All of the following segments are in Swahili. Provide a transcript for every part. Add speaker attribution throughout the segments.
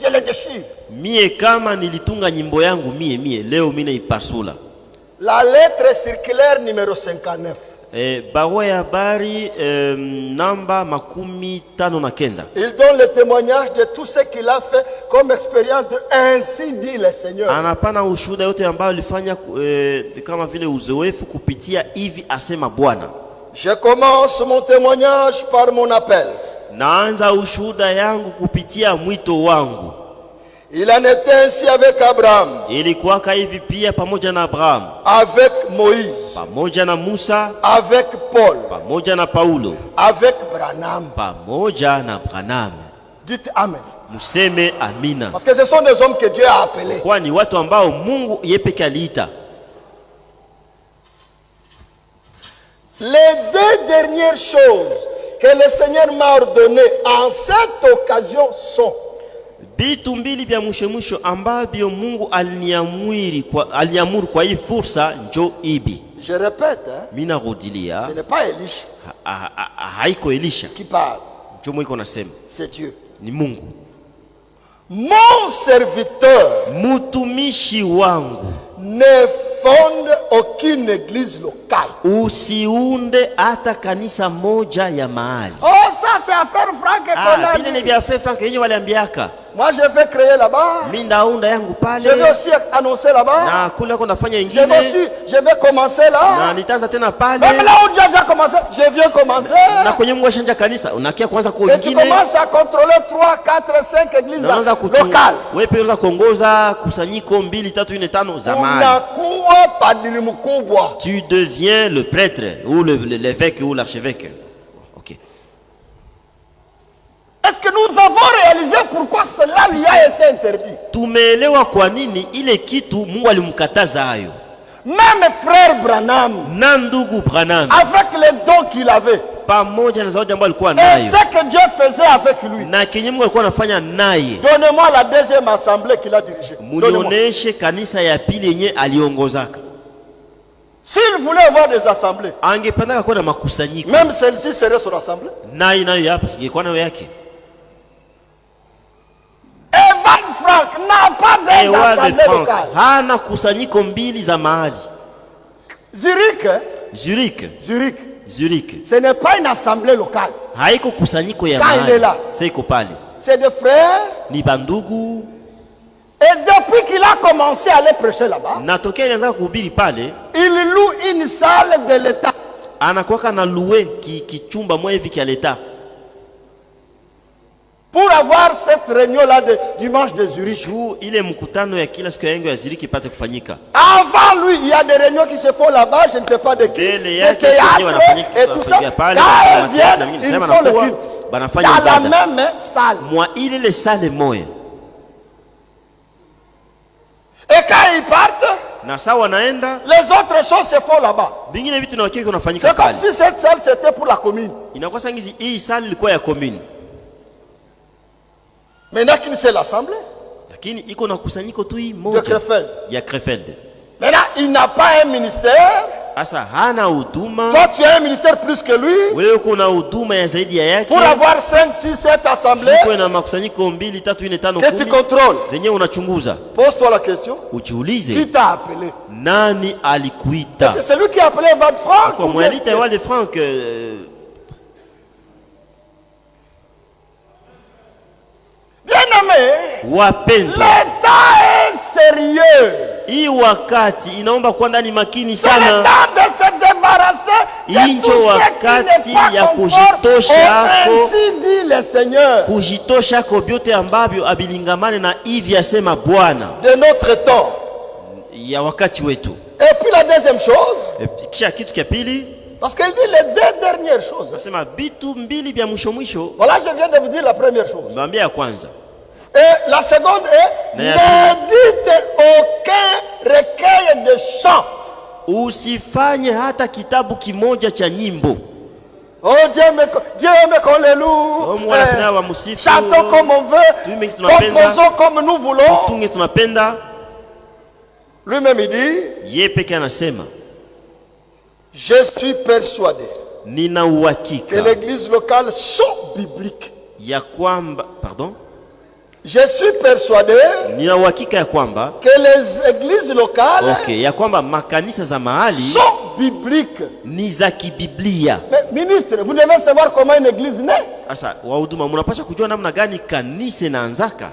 Speaker 1: je les déchire.
Speaker 2: Mie kama nilitunga nyimbo yangu mie leo mine ipasula.
Speaker 1: La lettre circulaire numéro 59.
Speaker 2: Barua ya habari namba 59.
Speaker 1: Il donne le témoignage de tout ce qu'il a fait comme expérience de ainsi dit le Seigneur.
Speaker 2: Anapana ushuhuda yote ambayo alifanya kama vile uzoefu kupitia hivi asema Bwana.
Speaker 1: Je commence mon témoignage par mon appel.
Speaker 2: Naanza ushuhuda yangu kupitia mwito wangu.
Speaker 1: Il en était ainsi avec Abraham.
Speaker 2: Ilikuwa hivi pia pamoja na Abraham.
Speaker 1: Avec Moïse.
Speaker 2: Pamoja na Musa.
Speaker 1: Avec Paul.
Speaker 2: Pamoja na Paulo.
Speaker 1: Avec Branham.
Speaker 2: Pamoja na Branham.
Speaker 1: Dites amen.
Speaker 2: Museme amina.
Speaker 1: Parce que ce sont des hommes que Dieu a appelés.
Speaker 2: Kwani watu ambao Mungu yepeke aliita.
Speaker 1: Les deux dernières choses que le Seigneur m'a ordonnées en cette occasion sont
Speaker 2: vitu mbili vya mwisho ambavyo Mungu aliniamuru kwa hii fursa njo ibi.
Speaker 1: Je répète,
Speaker 2: Mina rudilia.
Speaker 1: Ce n'est pas Elisha.
Speaker 2: Haiko Elisha
Speaker 1: qui parle.
Speaker 2: Njo mwiko nasema.
Speaker 1: C'est Dieu.
Speaker 2: Ni Mungu.
Speaker 1: Mon serviteur
Speaker 2: mutumishi wangu
Speaker 1: ne fonde aucune église locale.
Speaker 2: Usiunde hata kanisa moja ya mahali.
Speaker 1: Oh, ça c'est affaire Franck et Tonali.
Speaker 2: Vile ni vya frère Franck yenye waliambiaka.
Speaker 1: Moi je vais créer là-bas.
Speaker 2: Mimi ndaunda yangu pale.
Speaker 1: Je vais aussi annoncer là-bas.
Speaker 2: Na kule kuna nafanya ingine.
Speaker 1: Je vais commencer là.
Speaker 2: Na nitaanza tena pale.
Speaker 1: Même là où Dieu a déjà commencé, je viens commencer.
Speaker 2: Na kwenye Mungu ashanja kanisa, unakia kwanza kwa
Speaker 1: ingine. Et tu commences à contrôler 3, 4, 5 églises locales.
Speaker 2: Wewe pia unaweza kuongoza kusanyiko 2, 3, 4, 5 za mahali.
Speaker 1: Unakuwa padri mkubwa.
Speaker 2: Tu deviens le prêtre ou l'évêque ou l'archevêque. OK.
Speaker 1: Est-ce que nous avons réalisé pourquoi cela lui a été interdit?
Speaker 2: Tumeelewa kwa nini ile kitu Mungu alimkataza hayo.
Speaker 1: Même frère Branham,
Speaker 2: na ndugu Branham,
Speaker 1: avec les dons qu'il avait,
Speaker 2: pamoja na zawadi ambayo alikuwa nayo,
Speaker 1: et ce que Dieu faisait avec lui,
Speaker 2: na kenye Mungu alikuwa anafanya naye.
Speaker 1: Donnez-moi la deuxième assemblée qu'il a dirigée.
Speaker 2: Munioneshe kanisa ya pili yenye aliongozaka.
Speaker 1: S'il voulait avoir des assemblées,
Speaker 2: angependa kuwa na makusanyiko,
Speaker 1: même celle-ci serait son assemblée.
Speaker 2: Naye nayo hapa singekuwa nayo yake.
Speaker 1: Evan Frank n'a pas des assemblées locales.
Speaker 2: Hana kusanyiko mbili za mahali. Zurich.
Speaker 1: Ce n'est pas une assemblée locale.
Speaker 2: Haiko kusanyiko ya mahali. Seiko pale.
Speaker 1: C'est des frères.
Speaker 2: Ni bandugu.
Speaker 1: Et depuis qu'il a commencé à aller prêcher là-bas,
Speaker 2: natokea ilianza kuhubiri pale,
Speaker 1: il loue une salle de l'État.
Speaker 2: Anakuwa na louer kichumba moja hivi kia l'État.
Speaker 1: Pour avoir cette réunion-là de dimanche de Zurich.
Speaker 2: Ile mkutano ya kila siku ya yengo ya Zurich ipate kufanyika.
Speaker 1: Avant lui, il y a des réunions qui se font là-bas, je ne sais pas de qui. Des théâtres et tout ça. Quand ils viennent, ils font le culte. Dans la même salle.
Speaker 2: Moi, il est le salle moya.
Speaker 1: Et quand ils partent, les autres choses se font là-bas. C'est comme si cette salle c'était pour la commune. Maintenant qu'il c'est l'assemblée de
Speaker 2: Krefeld.
Speaker 1: Maintenant il n'a pas un ministère. Toi tu as un ministère plus que lui. Pour avoir 5, 6, 7 assemblées que tu contrôles. Pose-toi la question. Qui t'a appelé? C'est celui qui a appelé Evan Frank. Bien-aimé, l'état est sérieux.
Speaker 2: Hii wakati inaomba kwa ndani makini
Speaker 1: sana. C'est le temps de se débarrasser de tout ce qui n'est pas conforme. Ainsi dit le Seigneur.
Speaker 2: Kujitosha kwa vyote ambavyo abilingamane na hivi asema Bwana.
Speaker 1: De notre temps.
Speaker 2: Ya wakati wetu.
Speaker 1: Et puis la deuxième chose.
Speaker 2: Kisha kitu cha pili.
Speaker 1: Parce qu'elle dit les deux dernières choses.
Speaker 2: Nasema vitu mbili vya mwisho mwisho.
Speaker 1: Voilà, je viens de vous dire la première chose.
Speaker 2: Mbambia ya kwanza.
Speaker 1: Et la seconde est ne dites aucun recueil de chants.
Speaker 2: Usifanye hata kitabu kimoja cha nyimbo.
Speaker 1: Oh Dieu me qu'on les loue. Chantons comme on veut. Composons comme nous voulons. Lui-même il dit.
Speaker 2: Yepeke anasema.
Speaker 1: Je suis persuadé que l'église locale sont bibliques.
Speaker 2: Ya kwamba, pardon?
Speaker 1: Je suis persuadé
Speaker 2: nina uhakika ya kwamba
Speaker 1: que les églises locales
Speaker 2: ya kwamba makanisa za mahali
Speaker 1: sont bibliques,
Speaker 2: ni za kibiblia.
Speaker 1: Mais ministre, vous devez savoir comment une église naît.
Speaker 2: Sasa wahuduma, mnapaswa kujua namna gani kanisa inaanzaka.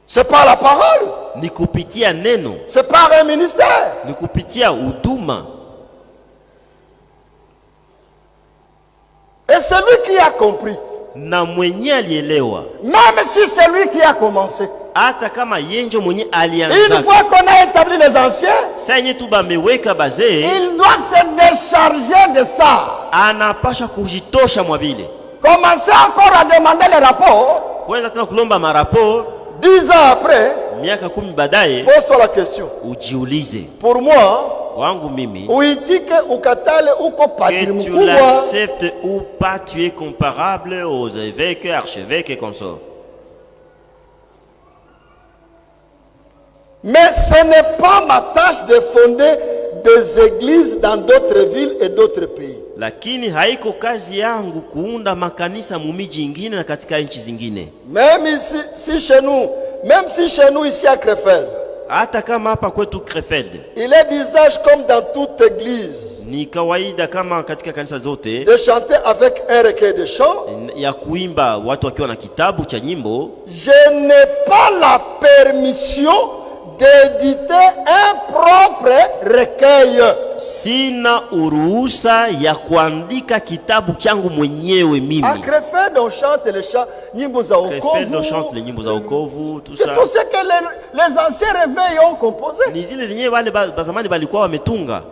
Speaker 1: C'est par la parole,
Speaker 2: ni kupitia neno.
Speaker 1: C'est par un ministère,
Speaker 2: ni kupitia huduma.
Speaker 1: Et celui qui a compris,
Speaker 2: na mwenye alielewa,
Speaker 1: même si c'est lui qui a commencé,
Speaker 2: hata kama yenjo mwenye alianza,
Speaker 1: une fois qu'on a établi les anciens,
Speaker 2: sasa yenye tu bameweka bazee,
Speaker 1: il doit se décharger de ça.
Speaker 2: Anapasha kujitosha mwa vile.
Speaker 1: Commencer encore à demander les rapports.
Speaker 2: Kwanza tena kulomba maraport
Speaker 1: 10 ans après,
Speaker 2: miaka 10 baadaye,
Speaker 1: pose-toi la question.
Speaker 2: Ujiulize.
Speaker 1: Pour moi,
Speaker 2: kwangu mimi,
Speaker 1: uitike ukatale uko padri mkubwa,
Speaker 2: que tu l'acceptes ou pas, tu es comparable aux évêques, archevêques et consorts.
Speaker 1: Mais ce n'est pas ma tâche de fonder des églises dans d'autres villes et d'autres pays.
Speaker 2: Lakini haiko kazi yangu kuunda makanisa mumiji ingine na katika nchi zingine.
Speaker 1: Même si chez nous ici à Krefeld,
Speaker 2: hata kama hapa kwetu Krefeld,
Speaker 1: il est d'usage comme dans toute église,
Speaker 2: ni kawaida kama katika kanisa zote,
Speaker 1: de chanter avec un recueil de chants,
Speaker 2: ya kuimba watu wakiwa na kitabu cha nyimbo.
Speaker 1: Je n'ai pas la permission d'éditer un propre recueil.
Speaker 2: Sina uruhusa ya kuandika kitabu changu mwenyewe mimi.
Speaker 1: À Krefeld on chante les chants nyimbo za wokovu.
Speaker 2: Krefeld on chante les nyimbo za wokovu, tout ça.
Speaker 1: C'est tout ce que les anciens réveils ont composé.
Speaker 2: Ni zile zenyewe wale bazamani balikuwa wametunga.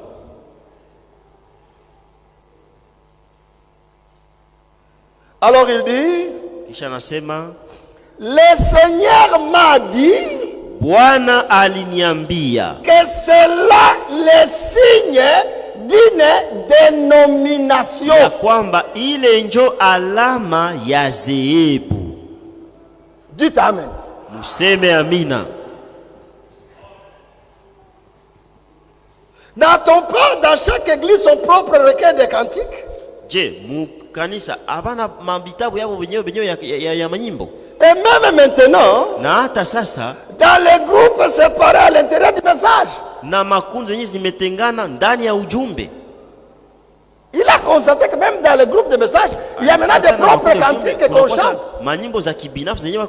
Speaker 1: Alors il dit,
Speaker 2: kisha nasema,
Speaker 1: le Seigneur m'a dit,
Speaker 2: Bwana aliniambia,
Speaker 1: que c'est là le signe d'une dénomination,
Speaker 2: ya kwamba ile njo alama ya zehebu.
Speaker 1: Dites amen.
Speaker 2: Museme amina.
Speaker 1: N'a-t-on pas dans chaque église son propre recueil de cantiques?
Speaker 2: Je, mukanisa abana mabitabu yabo wenyewe ya manyimbo.
Speaker 1: Et même maintenant,
Speaker 2: na hata sasa,
Speaker 1: dans les groupes séparés à l'intérieur du message,
Speaker 2: na makundi zenye zimetengana ndani ya ujumbe,
Speaker 1: il a constaté que même dans les groupes de messages, il y a maintenant des propres cantiques qu'on chante.
Speaker 2: Manyimbo za kibinafsi zenyewe